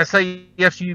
SIFC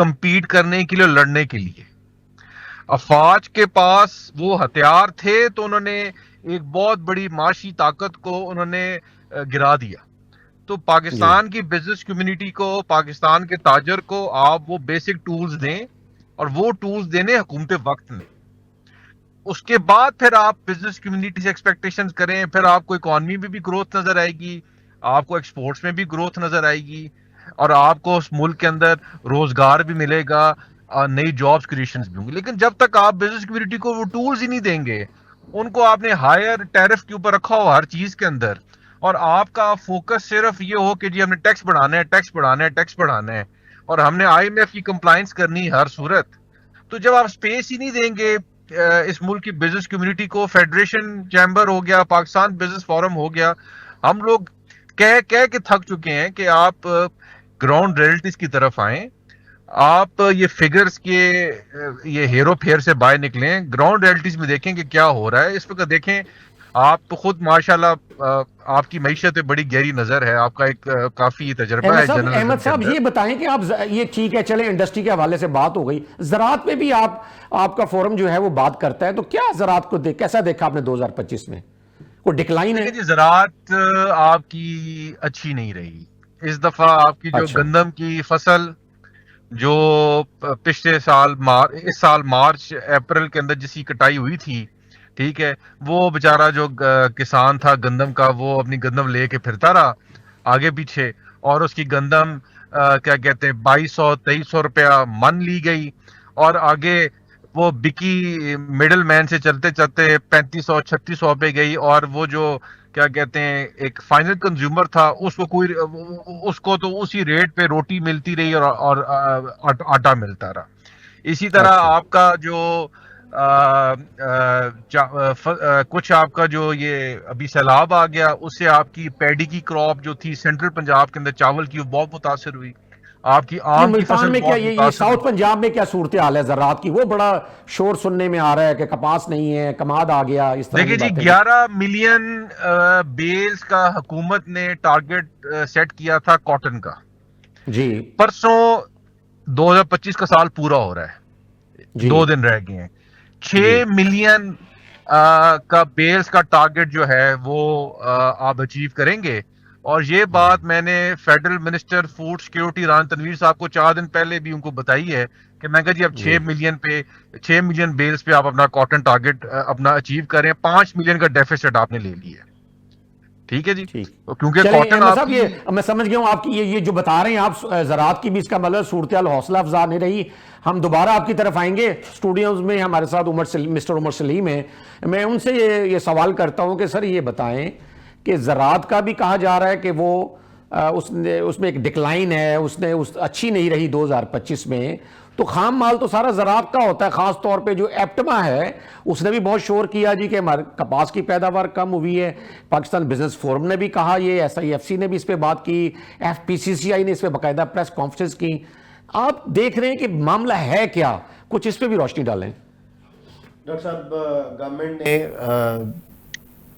compete کرنے کے لیے، لڑنے کے لیے. افواج کے پاس وہ ہتھیار تھے تو انہوں نے ایک بہت بڑی معاشی طاقت کو انہوں نے گرا دیا. تو پاکستان کی بزنس کمیونٹی کو، پاکستان کے تاجر کو آپ وہ بیسک ٹولز دیں، اور وہ ٹولز دینے حکومت وقت میں. اس کے بعد پھر آپ بزنس کمیونٹی سے ایکسپیکٹیشنز کریں، پھر آپ کو اکانومی میں بھی گروتھ نظر آئے گی، آپ کو ایکسپورٹس میں بھی گروتھ نظر آئے گی، اور آپ کو اس ملک کے اندر روزگار بھی ملے گا، نئی جابس کریشنز بھی ہوں گی. لیکن جب تک آپ بزنس کمیونٹی کو وہ ٹولز ہی نہیں دیں گے، ان کو آپ نے ہائر ٹیرف کے اوپر رکھا ہو ہر چیز کے اندر، اور آپ کا فوکس صرف یہ ہو کہ جی ہم نے ٹیکس بڑھانا ہے، ٹیکس بڑھانا ہے، ٹیکس بڑھانا ہے، اور ہم نے IMF کی کمپلائنس کرنی ہے ہر صورت. تو جب آپ اسپیس ہی نہیں دیں گے اس ملک کی بزنس کمیونٹی کو، فیڈریشن چیمبر ہو گیا، پاکستان بزنس فورم ہو گیا، ہم لوگ کہہ کے تھک چکے ہیں کہ آپ گراؤنڈ ریئلٹیز کی طرف آئیں. آپ یہ فگرز کے یہ ہیرو پھیر سے باہر نکلیں، گراؤنڈ ریئلٹیز میں دیکھیں کہ کیا ہو رہا ہے. اس وقت دیکھیں آپ تو خود ماشاءاللہ آپ کی معیشت پہ بڑی گہری نظر ہے، آپ کا ایک کافی تجربہ ہے جرنلزم احمد صاحب یہ بتائیں کہ آپ یہ ٹھیک ہے چلیں انڈسٹری کے حوالے سے بات ہو گئی، زراعت پہ بھی آپ کا فورم جو ہے وہ بات کرتا ہے، تو کیا زراعت کو کیسا دیکھا آپ نے 2025 میں؟ کوئی ڈکلائن ہے؟ جی زراعت آپ کی اچھی نہیں رہی اس دفعہ. آپ کی جو گندم کی فصل جو پچھلے سال اس سال مارچ اپریل کے اندر جس کی کٹائی ہوئی تھی، ٹھیک ہے، وہ بیچارہ جو کسان تھا گندم کا، وہ اپنی گندم لے کے پھرتا رہا آگے پیچھے، اور اس کی گندم کیا کہتے ہیں 2200-2300 روپیہ من لی گئی، اور آگے وہ بکی مڈل مین سے چلتے چلتے 3500-3600 پہ گئی، اور وہ جو کیا کہتے ہیں ایک فائنل کنزیومر تھا اس کو تو اسی ریٹ پہ روٹی ملتی رہی اور آٹا ملتا رہا. اسی طرح آپ کا جو کچھ آپ کا جو یہ ابھی سیلاب آ گیا، اس سے آپ کی پیڈی کی کراپ جو تھی سینٹرل پنجاب کے اندر چاول کی، وہ بہت متاثر ہوئی. آپ کی آم کی فصل میں کیا بہت یہ متاثر ساؤتھ پنجاب میں کیا صورتحال ہے زراعت کی؟ وہ بڑا شور سننے میں آ رہا ہے کہ کپاس نہیں ہے، کماد آ گیا، اس طرح کی دیکھیں جی باتیں. 11 ملین بیلز کا حکومت نے ٹارگٹ سیٹ کیا تھا کاٹن کا. جی پرسوں 2025 کا سال پورا ہو رہا ہے، 2 دن رہ گئے ہیں. 6 ملین کا بیلز کا ٹارگٹ جو ہے وہ آپ اچیو کریں گے. اور یہ بات میں نے فیڈرل منسٹر فوڈ سیکیورٹی ران تنویر صاحب کو 4 دن پہلے بھی ان کو بتائی ہے کہ میں کہا جی اب 6 ملین بیلز پہ آپ اپنا کاٹن ٹارگٹ اپنا اچیو کریں. 5 ملین کا ڈیفیسٹ آپ نے لے لیا. ٹھیک ہے جی، کیونکہ کاٹن احمد صاحب یہ میں سمجھ گیا ہوں آپ کی یہ جو بتا رہے ہیں آپ زراعت کی بھی، اس کا مطلب صورتحال حوصلہ افزا نہیں رہی. ہم دوبارہ آپ کی طرف آئیں گے. اسٹوڈیوز میں ہمارے ساتھ مسٹر عمر سلیم ہیں. میں ان سے یہ سوال کرتا ہوں کہ سر یہ بتائیں کہ زراعت کا بھی کہا جا رہا ہے کہ وہ اس میں ایک ڈکلائن ہے، اچھی نہیں رہی 2025 میں. تو خام مال تو سارا زراعت کا ہوتا ہے، خاص طور پہ جو ایپٹما ہے اس نے بھی بہت شور کیا جی کہ ہمارے کپاس کی پیداوار کم ہوئی ہے. پاکستان بزنس فورم نے بھی کہا، یہ SIFC نے بھی اس پہ بات کی، FPCCI نے اس پہ باقاعدہ پریس کانفرنس کی. آپ دیکھ رہے ہیں کہ معاملہ ہے کیا؟ کچھ اس پہ بھی روشنی ڈالیں. ڈاکٹر صاحب گورنمنٹ نے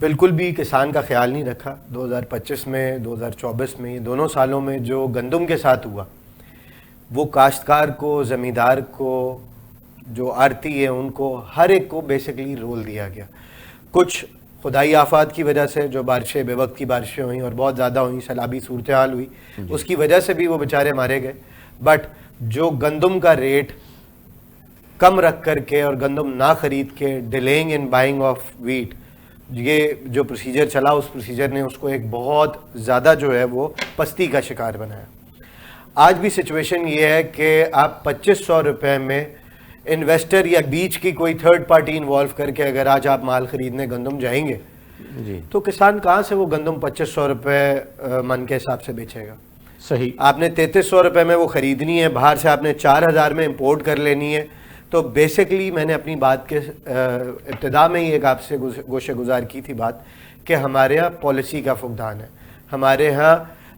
بالکل بھی کسان کا خیال نہیں رکھا. 2025 میں 2024 میں دونوں سالوں میں جو گندم کے ساتھ ہوا وہ کاشتکار کو، زمیندار کو، جو آڑتی ہے ان کو، ہر ایک کو بیسیکلی رول دیا گیا. کچھ خدائی آفات کی وجہ سے جو بارشیں بے وقت کی بارشیں ہوئیں اور بہت زیادہ ہوئیں، سیلابی صورتحال ہوئی، اس کی وجہ سے بھی وہ بیچارے مارے گئے. بٹ جو گندم کا ریٹ کم رکھ کر کے اور گندم نہ خرید کے dealing in buying of wheat, یہ جو پروسیجر چلا اس پروسیجر نے اس کو ایک بہت زیادہ جو ہے وہ پستی کا شکار بنایا. آج بھی سچویشن یہ ہے کہ آپ 2500 روپے میں انویسٹر یا بیچ کی کوئی تھرڈ پارٹی انوالو کر کے اگر آج آپ مال خریدنے گندم جائیں گے تو کسان کہاں سے وہ گندم 2500 روپے من کے حساب سے بیچے گا؟ صحیح. آپ نے 3300 روپے میں وہ خریدنی ہے، باہر سے آپ نے 4000 میں امپورٹ کر لینی ہے. تو بیسیکلی میں نے اپنی بات کے ابتدا میں ہی ایک آپ سے گوشہ گزار کی تھی بات کہ ہمارے ہاں پالیسی کا فقدان ہے. ہمارے ہاں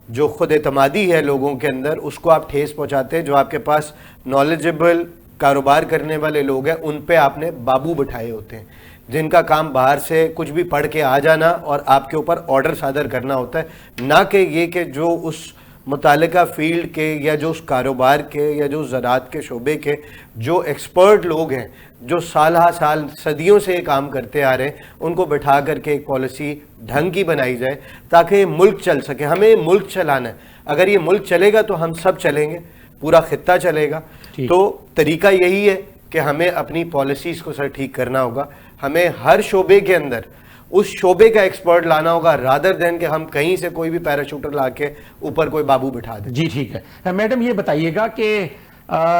جو خود اعتمادی ہے لوگوں کے اندر اس کو آپ ٹھیس پہنچاتے ہیں. جو آپ کے پاس نالجبل کاروبار کرنے والے لوگ ہیں ان پہ آپ نے بابو بٹھائے ہوتے ہیں جن کا کام باہر سے کچھ بھی پڑھ کے آ جانا اور آپ کے اوپر آرڈر صادر کرنا ہوتا ہے، نہ کہ یہ کہ جو اس متعلقہ فیلڈ کے یا جو اس کاروبار کے یا جو زراعت کے شعبے کے جو ایکسپرٹ لوگ ہیں جو سالہ سال صدیوں سے یہ کام کرتے آ رہے ہیں ان کو بٹھا کر کے ایک پالیسی ڈھنگ کی بنائی جائے تاکہ یہ ملک چل سکے. ہمیں یہ ملک چلانا ہے. اگر یہ ملک چلے گا تو ہم سب چلیں گے, پورا خطہ چلے گا. تو طریقہ یہی ہے کہ ہمیں اپنی پالیسیز کو سر ٹھیک کرنا ہوگا. ہمیں ہر شعبے کے اندر اس شعبے کا ایکسپرٹ لانا ہوگا رادر دین کہ ہم کہیں سے کوئی بھی پیراشوٹر لا کے اوپر کوئی بابو بٹھا دیں. جی ٹھیک ہے. میڈم یہ بتائیے گا کہ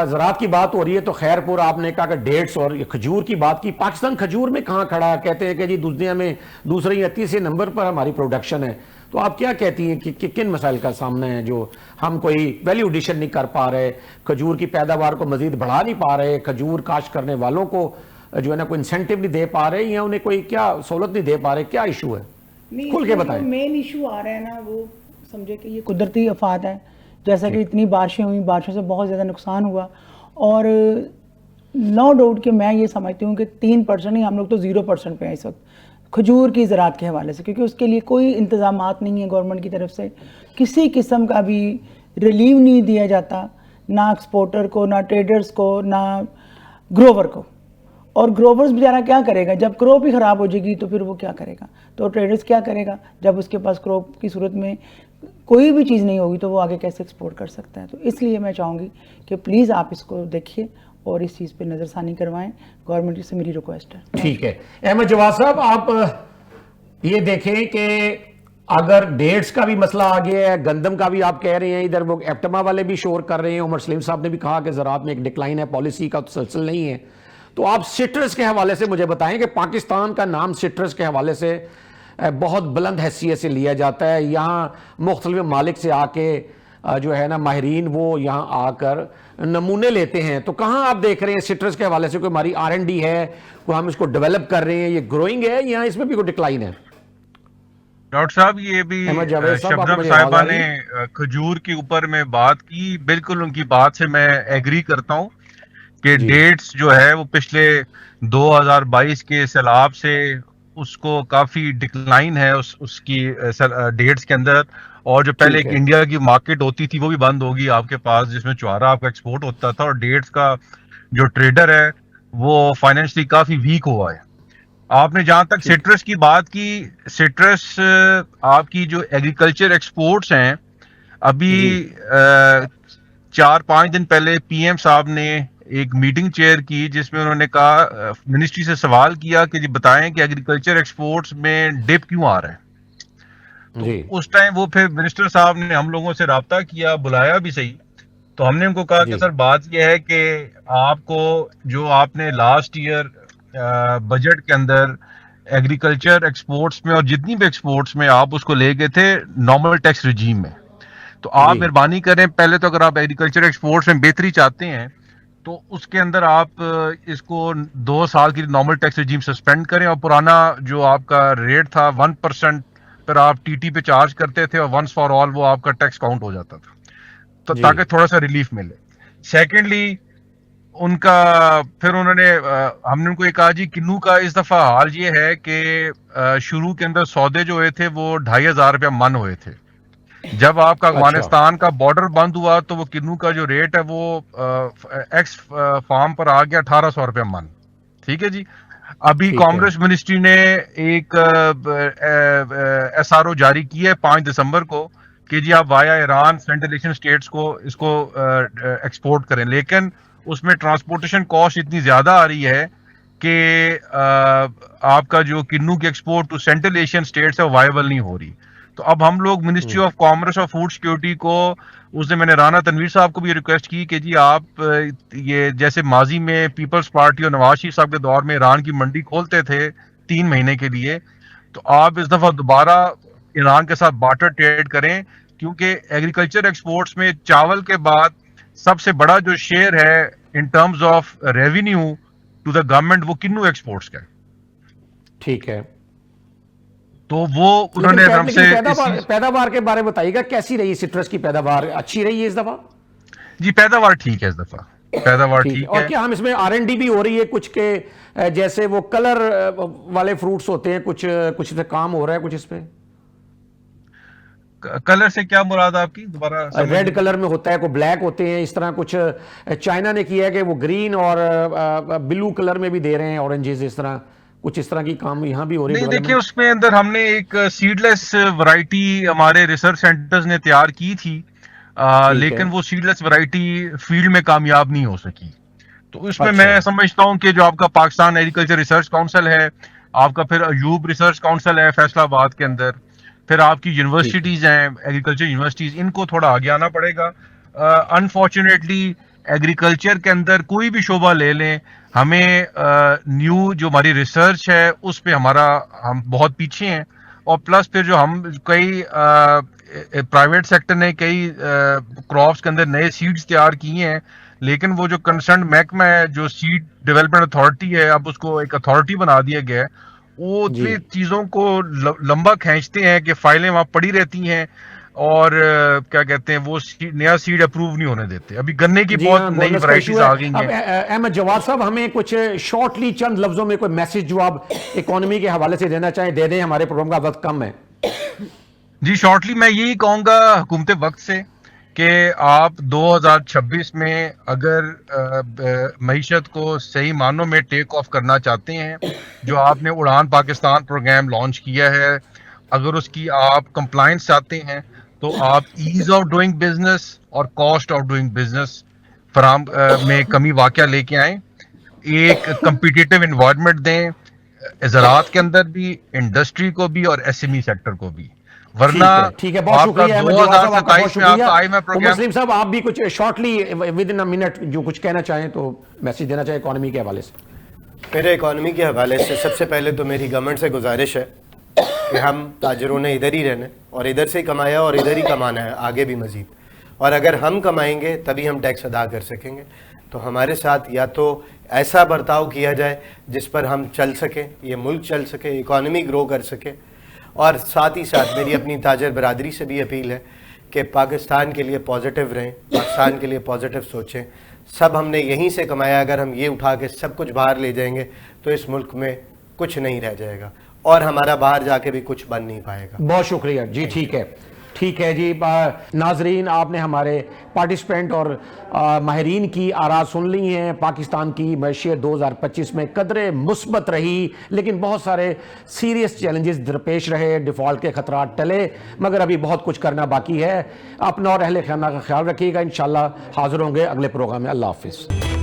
زراعت کی بات ہو رہی ہے تو خیر پور آپ نے کہا کہ ڈیٹس اور کھجور کی بات کی. پاکستان کھجور میں کہاں کھڑا ہے؟ کہتے ہیں کہ جی دنیا میں دوسرے یا تیسرے نمبر پر ہماری پروڈکشن ہے. تو آپ کیا کہتی ہیں کہ کن مسائل کا سامنا ہے جو ہم کوئی ویلیو ایڈیشن نہیں کر پا رہے, کھجور کی پیداوار کو مزید بڑھا نہیں پا رہے, کھجور کاشت کرنے والوں کو جو ہے نا کوئی انسینٹیو نہیں دے پا رہے یا انہیں کوئی کیا سہولت نہیں دے پا رہے؟ کیا ایشو ہے؟ کھل کے بتائیں. مین ایشو آ رہا ہے نا وہ سمجھے کہ یہ قدرتی آفات ہے. جیسا کہ اتنی بارشیں ہوئیں, بارشوں سے بہت زیادہ نقصان ہوا, اور نو ڈاؤٹ کہ میں یہ سمجھتی ہوں کہ 3% ہی, ہم لوگ تو 0% پہ ہیں اس وقت کھجور کی زراعت کے حوالے سے, کیونکہ اس کے لیے کوئی انتظامات نہیں ہیں گورنمنٹ کی طرف سے. کسی قسم کا بھی ریلیو نہیں دیا جاتا, نہ ایکسپورٹر کو, نہ ٹریڈرز کو, نہ گروور کو. اور گروورز بیچارہ کیا کرے گا جب کروپ ہی خراب ہو جائے گی تو پھر وہ کیا کرے گا؟ تو ٹریڈرز کیا کرے گا جب اس کے پاس کروپ کی صورت میں کوئی بھی چیز نہیں ہوگی تو وہ آگے کیسے ایکسپورٹ کر سکتا ہے؟ تو اس لیے میں چاہوں گی کہ پلیز آپ اس کو دیکھیے اور اس چیز پہ نظر ثانی کروائیں. گورنمنٹ سے میری ریکویسٹ ہے. ٹھیک ہے. احمد جواد صاحب آپ یہ دیکھیں کہ اگر ڈیٹس کا بھی مسئلہ آ گیا ہے, گندم کا بھی آپ کہہ رہے ہیں, ادھر وہ ایپٹما والے بھی شور کر رہے ہیں, عمر سلیم صاحب نے بھی کہا کہ زراعت میں ایک ڈکلائن ہے, پالیسی کا تسلسل نہیں ہے. تو آپ سٹرس کے حوالے سے مجھے بتائیں کہ پاکستان کا نام سٹرس کے حوالے سے بہت بلند حیثیت سے لیا جاتا ہے. یہاں مختلف ممالک سے آ کے جو ہے نا ماہرین وہ یہاں آ کر نمونے لیتے ہیں. تو کہاں آپ دیکھ رہے ہیں سٹرس کے حوالے سے کوئی ہماری R&D ہے, کوئی ہم اس کو ڈیولپ کر رہے ہیں, یہ گروئنگ ہے یا اس میں بھی کوئی ڈکلائن ہے؟ ڈاکٹر صاحب یہ بھی شبنم صاحبہ نے کھجور کے اوپر میں بات کی, بالکل ان کی بات سے میں ایگری کرتا ہوں کہ ڈیٹس جو ہے وہ پچھلے 2022 کے سیلاب سے اس کو کافی ڈکلائن ہے اس کی ڈیٹس کے اندر. اور جو پہلے ایک انڈیا کی مارکیٹ ہوتی تھی وہ بھی بند ہوگی آپ کے پاس, جس میں چوارا آپ کا ایکسپورٹ ہوتا تھا, اور ڈیٹس کا جو ٹریڈر ہے وہ فائنینشلی کافی ویک ہوا ہے. آپ نے جہاں تک سٹرس کی بات کی, سٹرس آپ کی جو ایگریکلچر ایکسپورٹس ہیں, ابھی 4-5 دن پہلے پی ایم صاحب نے ایک میٹنگ چیئر کی جس میں انہوں نے کہا, منسٹری سے سوال کیا کہ جی بتائیں کہ ایگریکلچر ایکسپورٹس میں ڈپ کیوں آ رہا ہے. تو اس ٹائم وہ پھر منسٹر صاحب نے ہم لوگوں سے رابطہ کیا, بلایا بھی صحیح. تو ہم نے ان کو کہا کہ سر بات یہ ہے کہ آپ کو جو آپ نے لاسٹ ایئر بجٹ کے اندر ایگریکلچر ایکسپورٹس میں اور جتنی بھی ایکسپورٹس میں آپ اس کو لے گئے تھے نارمل ٹیکس رجیم میں, تو آپ مہربانی کریں پہلے تو اگر آپ ایگریکلچر ایکسپورٹس میں بہتری چاہتے ہیں تو اس کے اندر آپ اس کو 2 سال کی نارمل ٹیکس رجیم سسپینڈ کریں, اور پرانا جو آپ کا ریٹ تھا 1% پر آپ ٹی ٹی پہ چارج کرتے تھے اور ونس فار آل وہ آپ کا ٹیکس کاؤنٹ ہو جاتا تھا, تو تاکہ تھوڑا سا ریلیف ملے. سیکنڈلی ان کا پھر انہوں نے ہم نے ان کو یہ کہا جی کنو کا اس دفعہ حال یہ ہے کہ شروع کے اندر سودے جو ہوئے تھے وہ 2,500 روپیہ من ہوئے تھے. جب آپ کا افغانستان کا بارڈر بند ہوا تو وہ کنو کا جو ریٹ ہے وہ ایکس فارم پر آ گیا 1,800 روپیہ من. ٹھیک ہے جی. ابھی کامرس منسٹری نے ایک SRO جاری کی ہے 5 دسمبر کو کہ جی آپ وایا ایران سینٹرل ایشین اسٹیٹس کو اس کو ایکسپورٹ کریں, لیکن اس میں ٹرانسپورٹیشن کاسٹ اتنی زیادہ آ رہی ہے کہ آپ کا جو کنو کی export to central Asian states ہے وہ وائبل نہیں ہو رہی. تو اب ہم لوگ منسٹری آف کامرس اور فوڈ سیکورٹی کو, اس دن میں نے رانا تنویر صاحب کو بھی ریکویسٹ کی کہ جی آپ یہ جیسے ماضی میں پیپلز پارٹی اور نواز شریف صاحب کے دور میں ایران کی منڈی کھولتے تھے 3 مہینے کے لیے, تو آپ اس دفعہ دوبارہ ایران کے ساتھ بارٹر ٹریڈ کریں, کیونکہ ایگریکلچر ایکسپورٹس میں چاول کے بعد سب سے بڑا جو شیئر ہے in terms of revenue to the government وہ کنو ایکسپورٹس کا ہے. ٹھیک ہے. تو وہ انہوں نے ہم سے پیداوار کے بارے میں بتائیے گا, کیسی رہی سٹرس کی پیداوار؟ اچھی رہی ہے اس دفعہ؟ جی پیداوار ٹھیک ہے اس دفعہ, پیداوار ٹھیک ہے. اور کیا ہم اس میں R&D بھی ہو رہی ہے کچھ کے جیسے وہ کلر والے فروٹس ہوتے ہیں, کچھ اس پہ کام ہو رہا ہے کچھ اس پہ؟ کلر سے کیا مراد آپ کی دوبارہ ریڈ کلر میں ہوتا ہے، کوئی بلیک ہوتے ہیں، اس طرح کچھ چائنا نے کیا ہے کہ وہ گرین اور بلو کلر میں بھی دے رہے ہیں اورنجز، اس طرح کچھ اس طرح کی کام یہاں بھی ہو رہی ہے. نہیں دیکھیں اس میں اندر ہم نے ایک سیڈ لیس ورائٹی ہمارے ریسرچ سینٹرز نے تیار کی تھی، لیکن وہ سیڈ لیس ورائٹی فیلڈ میں کامیاب نہیں ہو سکی. تو اس میں میں سمجھتا ہوں کہ جو آپ کا پاکستان ایگریکلچر ریسرچ کاؤنسل ہے، آپ کا پھر ایوب ریسرچ کاؤنسل ہے فیصل آباد کے اندر، پھر آپ کی یونیورسٹیز ہیں ایگریکلچر یونیورسٹیز، ان کو تھوڑا آگے آنا پڑے گا. انفارچونیٹلی ایگریکلچر کے اندر کوئی بھی شعبہ لے لیں، ہمیں نیو جو ہماری ریسرچ ہے اس پہ ہم بہت پیچھے ہیں. اور پلس پھر جو ہم کئی پرائیویٹ سیکٹر نے کئی کراپس کے اندر نئے سیڈز تیار کیے ہیں، لیکن وہ جو کنسرنڈ محکمہ ہے جو سیڈ ڈیولپمنٹ اتھارٹی ہے، اب اس کو ایک اتھارٹی بنا دیا گیا ہے، وہ اتنی چیزوں کو لمبا کھینچتے ہیں کہ فائلیں وہاں پڑی رہتی ہیں اور کیا کہتے ہیں وہ نیا سیڈ اپروو نہیں ہونے دیتے. ابھی گنے کی بہت نئی ورائٹیز آ گئی ہیں. احمد جواد صاحب، ہمیں کچھ شارٹلی چند لفظوں میں کوئی میسج جو آپ اکانومی کے حوالے سے دینا چاہیں دے دیں، ہمارے پروگرام کا وقت کم ہے. جی شارٹلی میں یہی کہوں گا حکومت وقت سے کہ آپ 2026 میں اگر معیشت کو صحیح معنوں میں ٹیک آف کرنا چاہتے ہیں، جو آپ نے اڑان پاکستان پروگرام لانچ کیا ہے، اگر اس کی آپ کمپلائنس چاہتے ہیں تو آپ ایز آف ڈوئنگ بزنس اور کاسٹ آف ڈوئنگ بزنس میں کمی واقعہ لے کے آئیں، ایک کمپیٹیٹو انوائرمنٹ دیں زراعت کے اندر بھی، انڈسٹری کو بھی اور ایس ایم ای سیکٹر کو بھی. ورنہ ٹھیک ہے، بہت شکریہ احمد جواد صاحب، آپ کا بہت شکریہ. مسلم صاحب آپ بھی کچھ شارٹلی ود ان منٹ جو کچھ کہنا چاہیں تو میسج دینا چاہیں اکانومی کے حوالے سے. میرے اکانومی کے حوالے سے سب سے پہلے تو میری گورنمنٹ سے گزارش ہے کہ ہم تاجروں نے ادھر ہی رہنا اور ادھر سے کمایا اور ادھر ہی کمانا ہے آگے بھی مزید، اور اگر ہم کمائیں گے تبھی ہم ٹیکس ادا کر سکیں گے. تو ہمارے ساتھ یا تو ایسا برتاؤ کیا جائے جس پر ہم چل سکیں، یہ ملک چل سکے، اکانومی گرو کر سکے. اور ساتھ ہی ساتھ میری اپنی تاجر برادری سے بھی اپیل ہے کہ پاکستان کے لیے پازیٹیو رہیں، پاکستان کے لیے پازیٹیو سوچیں. سب ہم نے یہیں سے کمایا، اگر ہم یہ اٹھا کے سب کچھ باہر لے جائیں گے تو اس ملک میں کچھ نہیں رہ جائے گا اور ہمارا باہر جا کے بھی کچھ بن نہیں پائے گا. بہت شکریہ جی. ٹھیک ہے جی. ناظرین، آپ نے ہمارے پارٹیسپینٹ اور ماہرین کی آراء سن لی ہیں. پاکستان کی معیشت 2025 میں قدرے مثبت رہی، لیکن بہت سارے سیریس چیلنجز درپیش رہے، ڈیفالٹ کے خطرات ٹلے، مگر ابھی بہت کچھ کرنا باقی ہے. اپنا اور اہل خانہ کا خیال رکھیے گا. انشاءاللہ حاضر ہوں گے اگلے پروگرام میں. اللہ حافظ.